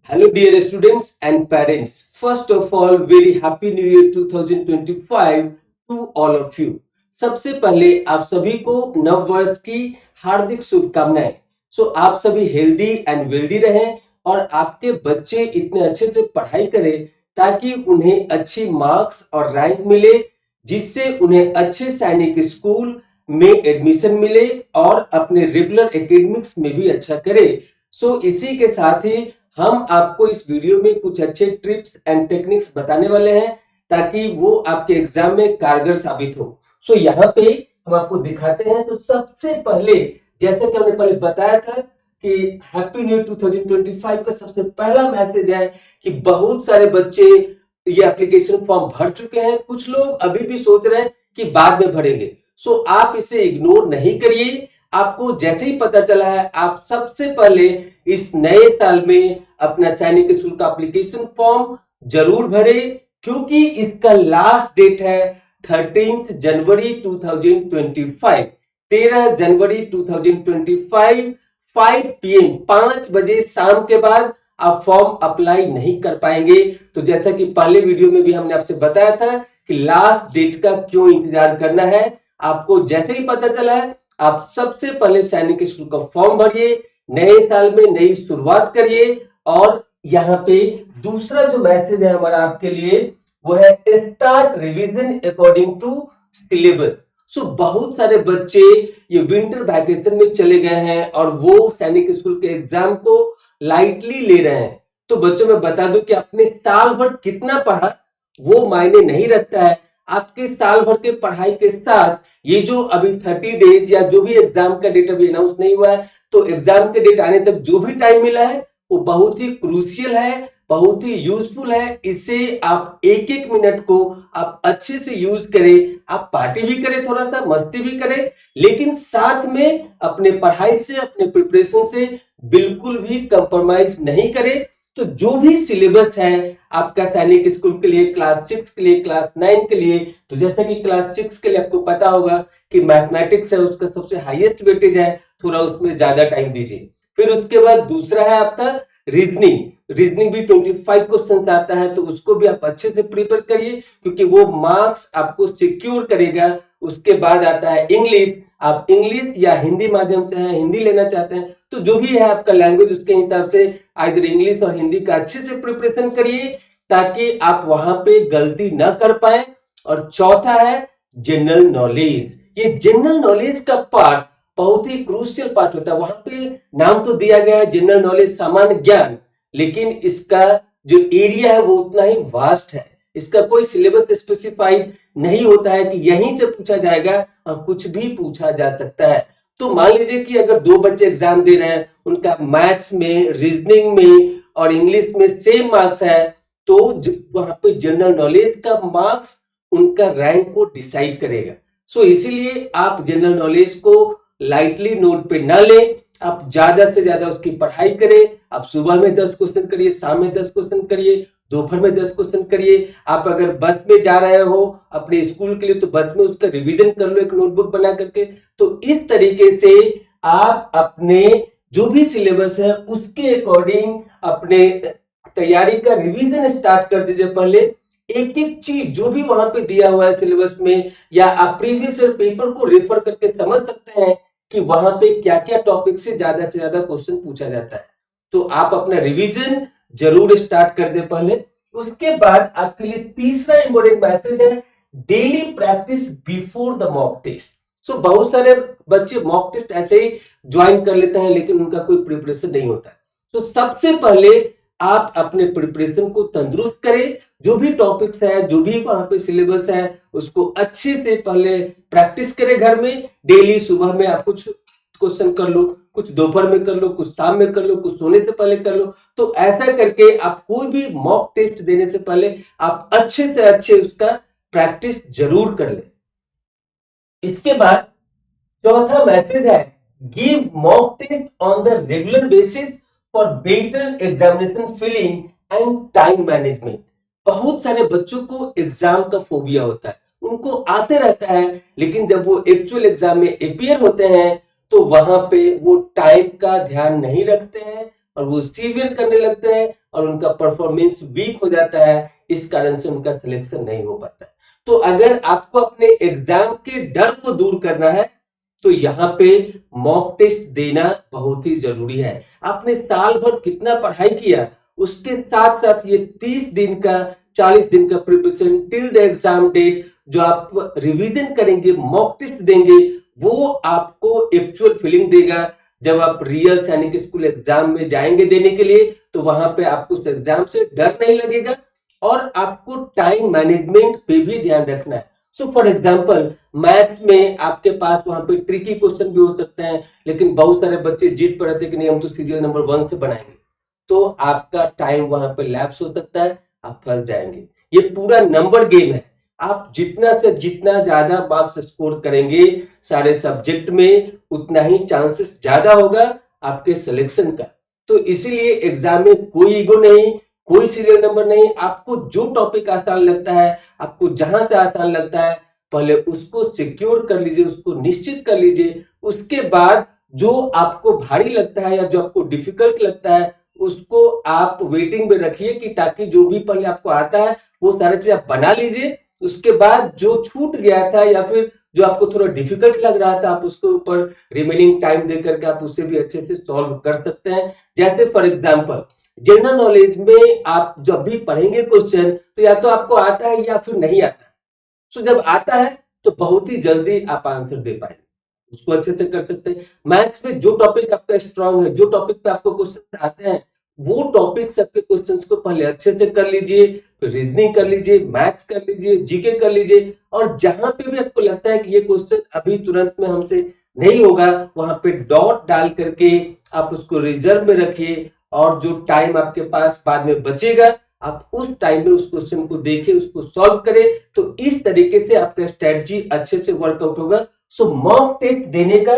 Hello, dear students and parents. First of all, very happy New Year 2025 to all of you. सबसे पहले आप सभी को नव वर्ष की हार्दिक शुभकामनाएं। आप सभी हेल्दी एंड वेल्दी रहें और आपके बच्चे इतने अच्छे से पढ़ाई करें ताकि उन्हें अच्छी मार्क्स और रैंक मिले, जिससे उन्हें अच्छे सैनिक स्कूल में एडमिशन मिले और अपने रेगुलर एकेडमिक्स में भी अच्छा करे। इसी के साथ ही हम आपको इस वीडियो में कुछ अच्छे ट्रिप्स एंड टेक्निक्स बताने वाले हैं ताकि वो आपके एग्जाम में कारगर साबित हो। यहाँ पे हम आपको दिखाते हैं। तो सबसे पहले जैसे कि हमने पहले बताया था कि हैप्पी न्यू 2025 का सबसे पहला मैसेज है कि बहुत सारे बच्चे ये एप्लीकेशन फॉर्म भर चुके हैं। कुछ लोग अभी भी सोच रहे हैं कि बाद में भरेंगे। आप इसे इग्नोर नहीं करिए। आपको जैसे ही पता चला है, आप सबसे पहले इस नए साल में अपना सैनिक स्कूल का एप्लीकेशन फॉर्म जरूर भरे, क्योंकि इसका लास्ट डेट है 13 जनवरी 2025। 13 जनवरी 2025 5 PM 5 बजे शाम के बाद आप फॉर्म अप्लाई नहीं कर पाएंगे। तो जैसा कि पहले वीडियो में भी हमने आपसे बताया था कि लास्ट डेट का क्यों इंतजार करना है। आपको जैसे ही पता चला है, आप सबसे पहले सैनिक स्कूल का फॉर्म भरिए, नए साल में नई शुरुआत करिए। और यहाँ पे दूसरा जो मैसेज है हमारा आपके लिए वो है start revision according to syllabus. बहुत सारे बच्चे ये विंटर वैकेशन में चले गए हैं और वो सैनिक स्कूल के एग्जाम को लाइटली ले रहे हैं। तो बच्चों मैं बता दूं कि अपने साल भर कितना पढ़ा वो मायने नहीं रखता है। आपके साल भर के पढ़ाई के साथ ये जो अभी 30 डेज या जो भी एग्जाम का डेट अभी अनाउंस नहीं हुआ है, तो एग्जाम के डेट आने तक जो भी टाइम मिला है वो बहुत ही क्रूशियल है, बहुत ही यूजफुल है। इसे आप एक एक मिनट को आप अच्छे से यूज करें। आप पार्टी भी करें, थोड़ा सा मस्ती भी करें, लेकिन साथ में अपने पढ़ाई से, अपने प्रिपरेशन से बिल्कुल भी कंप्रोमाइज नहीं करें। तो जो भी सिलेबस है आपका सैनिक स्कूल के लिए, क्लास 6 के लिए, क्लास 9 के लिए, तो जैसा कि क्लास 6 के लिए आपको पता होगा कि मैथमेटिक्स है, उसका सबसे हाईएस्ट वेटेज है, थोड़ा उसमें ज्यादा टाइम दीजिए। फिर उसके बाद दूसरा है आपका रीजनिंग भी 25 क्वेश्चन आता है, तो उसको भी आप अच्छे से प्रिपेयर करिए, क्योंकि वो मार्क्स आपको सिक्योर करेगा। उसके बाद आता है इंग्लिश। आप इंग्लिश या हिंदी माध्यम से है, हिंदी लेना चाहते हैं, तो जो भी है आपका लैंग्वेज, उसके हिसाब से आइदर इंग्लिश और हिंदी का अच्छे से प्रिपरेशन करिए ताकि आप वहां पे गलती ना कर पाए। और चौथा है जनरल नॉलेज। ये जनरल नॉलेज का पार्ट बहुत ही क्रूशियल पार्ट होता है। वहां पे नाम तो दिया गया है जनरल नॉलेज, सामान्य ज्ञान, लेकिन इसका जो एरिया है वो उतना ही वास्ट है। इसका कोई सिलेबस स्पेसिफाइड नहीं होता है कि यहीं से पूछा जाएगा, कुछ भी पूछा जा सकता है। तो मान लीजिए कि अगर दो बच्चे एग्जाम दे रहे हैं, उनका मैथ्स में, रीजनिंग में और इंग्लिश में सेम मार्क्स है, तो वहां पे जनरल नॉलेज का मार्क्स उनका रैंक को डिसाइड करेगा। इसीलिए आप जनरल नॉलेज को लाइटली नोट पे ना लें। आप ज्यादा से ज्यादा उसकी पढ़ाई करें। आप सुबह में 10 क्वेश्चन करिए, शाम में 10 क्वेश्चन करिए, दोपहर में 10 क्वेश्चन करिए। आप अगर बस में जा रहे हो अपने स्कूल के लिए, तो बस में उसका रिवीजन कर लो एक नोटबुक बना करके। तो इस तरीके से आप अपने जो भी सिलेबस है उसके अकॉर्डिंग अपने तैयारी का रिवीजन स्टार्ट कर दीजिए। पहले एक एक चीज जो भी वहां पे दिया हुआ है सिलेबस में, या आप प्रीवियस ईयर पेपर को रेफर करके समझ सकते हैं कि वहां पे क्या क्या टॉपिक से ज्यादा क्वेश्चन पूछा जाता है। तो आप अपना रिवीजन जरूर स्टार्ट कर दे पहले। उसके बाद आपके लिए तीसरा इंपॉर्टेंट मैसेज है daily practice before the mock test. बहुत सारे बच्चे मॉक टेस्ट ऐसे ही ज्वाइन कर लेते हैं, लेकिन उनका कोई प्रिपरेशन नहीं होता है। सबसे पहले आप अपने प्रिपरेशन को तंदुरुस्त करें। जो भी टॉपिक्स है, जो भी वहां पे सिलेबस है, उसको अच्छे से पहले प्रैक्टिस करें घर में। डेली सुबह में आप कुछ क्वेश्चन कर लो, कुछ दोपहर में कर लो, कुछ शाम में कर लो, कुछ सोने से पहले कर लो। तो ऐसा करके आप कोई भी मॉक टेस्ट देने से पहले आप अच्छे से अच्छे उसका प्रैक्टिस जरूर कर ले। इसके बाद चौथा मैसेज है give mock test on the regular basis for better examination feeling and time management. बहुत सारे बच्चों को एग्जाम का फोबिया होता है, उनको आते रहता है, लेकिन जब वो एक्चुअल एग्जाम में अपियर होते हैं तो वहां पे वो टाइम का ध्यान नहीं रखते हैं और वो सीवियर करने लगते हैं और उनका परफॉर्मेंस वीक हो जाता है, इस कारण से उनका सिलेक्शन नहीं हो पाता है। तो अगर आपको अपने एग्जाम के डर को दूर करना है तो यहाँ पे मॉक टेस्ट देना बहुत ही जरूरी है। आपने साल भर कितना पढ़ाई किया, उसके साथ साथ ये 30 दिन का 40 दिन का preparation till the exam date जो आप रिवीजन करेंगे, मॉक टेस्ट देंगे, वो आपको एक्चुअल फीलिंग देगा। जब आप रियल सैनिक स्कूल एग्जाम में जाएंगे देने के लिए तो वहां पे आपको उस एग्जाम से डर नहीं लगेगा और आपको टाइम मैनेजमेंट पे भी ध्यान रखना है। सो फॉर एग्जाम्पल मैथ्स में आपके पास वहां पे ट्रिकी क्वेश्चन भी हो सकते हैं, लेकिन बहुत सारे बच्चे जिद पर रहते कि नहीं हम तो सीरियल नंबर 1 से बनाएंगे, तो आपका टाइम वहां पे लैप्स हो सकता है, आप फंस जाएंगे। ये पूरा नंबर गेम है, आप जितना से जितना ज्यादा मार्क्स स्कोर करेंगे सारे सब्जेक्ट में उतना ही चांसेस ज्यादा होगा आपके सिलेक्शन का। तो इसीलिए एग्जाम में कोई ईगो नहीं, कोई सीरियल नंबर नहीं, आपको जो टॉपिक आसान लगता है, आपको जहां से आसान लगता है पहले उसको सिक्योर कर लीजिए, उसको निश्चित कर लीजिए। उसके बाद जो आपको भारी लगता है या जो आपको डिफिकल्ट लगता है उसको आप वेटिंग में रखिए कि ताकि जो भी पहले आपको आता है वो सारी चीज आप बना लीजिए। उसके बाद जो छूट गया था या फिर जो आपको थोड़ा डिफिकल्ट लग रहा था आप उसके ऊपर रिमेनिंग टाइम दे करके आप उससे भी अच्छे से सॉल्व कर सकते हैं। जैसे फॉर एग्जाम्पल जनरल नॉलेज में आप जब भी पढ़ेंगे क्वेश्चन तो या तो आपको आता है या फिर नहीं आता है। सो जब आता है तो बहुत ही जल्दी आप आंसर दे पाएंगे, उसको अच्छे से कर सकते हैं। मैथ्स में जो टॉपिक आपका स्ट्रांग है, जो टॉपिक पे आपको क्वेश्चन आते हैं, वो टॉपिक सबके क्वेश्चन को पहले अच्छे से कर लीजिए, फिर रीजनिंग कर लीजिए, मैथ्स कर लीजिए, जीके कर लीजिए। और जहां पे भी आपको लगता है कि ये क्वेश्चन अभी तुरंत में हमसे नहीं होगा, वहां पे डॉट डाल करके आप उसको रिजर्व में रखिए और जो टाइम आपके पास बाद में बचेगा आप उस टाइम में उस क्वेश्चन को देखिए, उसको सॉल्व करें। तो इस तरीके से आपका स्ट्रेटजी अच्छे से वर्कआउट होगा। सो मॉक टेस्ट देने का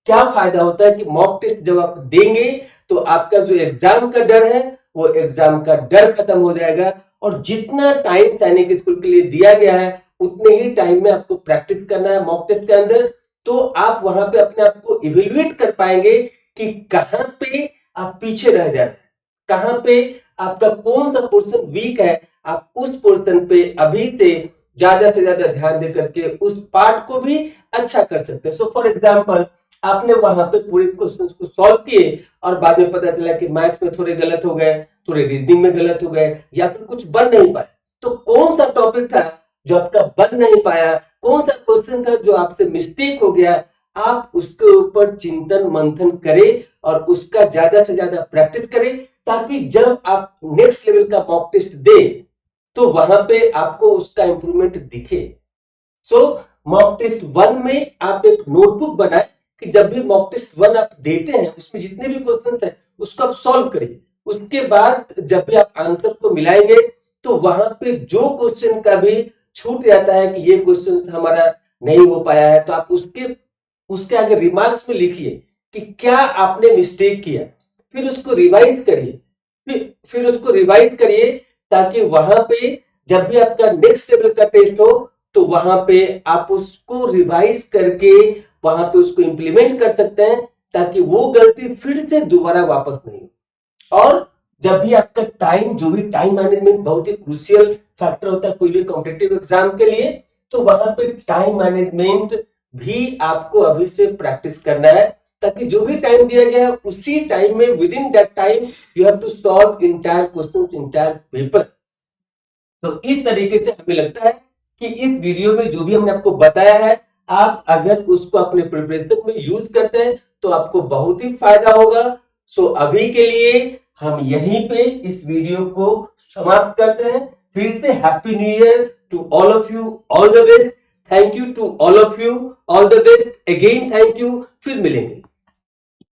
क्या फायदा होता है कि मॉक टेस्ट जब आप देंगे तो आपका जो एग्जाम का डर है वो एग्जाम का डर खत्म हो जाएगा और जितना टाइम सैनिक स्कूल के लिए दिया गया है उतने ही टाइम में आपको प्रैक्टिस करना है मॉक टेस्ट के अंदर। तो आप वहां पे अपने आप को इवेल्युएट कर पाएंगे कि कहां पे आप पीछे रह जा रहे हैं, कहां पे आपका कौन सा पोर्शन वीक है, आप उस पोर्शन पे अभी से ज्यादा ध्यान दे करके उस पार्ट को भी अच्छा कर सकते हैं। सो फॉर एग्जांपल आपने वहां पे पूरे क्वेश्चन को सॉल्व किए और बाद में पता चला कि मैथ्स में थोड़े गलत हो गए, थोड़े रीजनिंग में गलत हो गए या फिर कुछ बन नहीं पाए, तो कौन सा टॉपिक था जो आपका बन नहीं पाया, कौन सा क्वेश्चन था जो आपसे मिस्टेक हो गया, आप उसके ऊपर चिंतन मंथन करें और उसका ज्यादा से ज्यादा प्रैक्टिस करें ताकि जब आप नेक्स्ट लेवल का मॉक टेस्ट दे तो वहां पे आपको उसका इंप्रूवमेंट दिखे। सो मॉक टेस्ट 1 में आप एक नोटबुक बनाए कि जब भी मॉक टेस्ट 1 आप देते हैं उसमें जितने भी क्वेश्चन हैं उसको आप सॉल्व करिए। उसके बाद जब भी आप आंसर को मिलाएंगे तो वहां पे जो क्वेश्चन का भी छूट जाता है कि ये क्वेश्चन हमारा नहीं हो पाया है तो आप उसके उसके आगे रिमार्क्स में लिखिए कि क्या आपने मिस्टेक किया, फिर उसको रिवाइज करिए, फिर उसको रिवाइज करिए ताकि वहां पे जब भी आपका नेक्स्ट लेवल का टेस्ट हो तो वहां पे आप उसको रिवाइज करके वहां पे उसको इंप्लीमेंट कर सकते हैं ताकि वो गलती फिर से दोबारा वापस नहीं हो। और जब भी आपका टाइम, जो भी टाइम मैनेजमेंट बहुत ही क्रूशियल फैक्टर होता है कोई भी कॉम्पिटिटिव एग्जाम के लिए, तो वहां पे टाइम मैनेजमेंट भी आपको अभी से प्रैक्टिस करना है ताकि जो भी टाइम दिया गया है उसी टाइम में within that time you have to solve entire question, entire paper. तो इस तरीके से हमें लगता है कि इस वीडियो में जो भी हमने आपको बताया है आप अगर उसको अपने प्रिपरेशन में यूज करते हैं तो आपको बहुत ही फायदा होगा। सो अभी के लिए हम यहीं पे इस वीडियो को समाप्त करते हैं। फिर से happy new year to all of you, all the best. Thank you to all of you, all the best again, thank you. फिर मिलेंगे।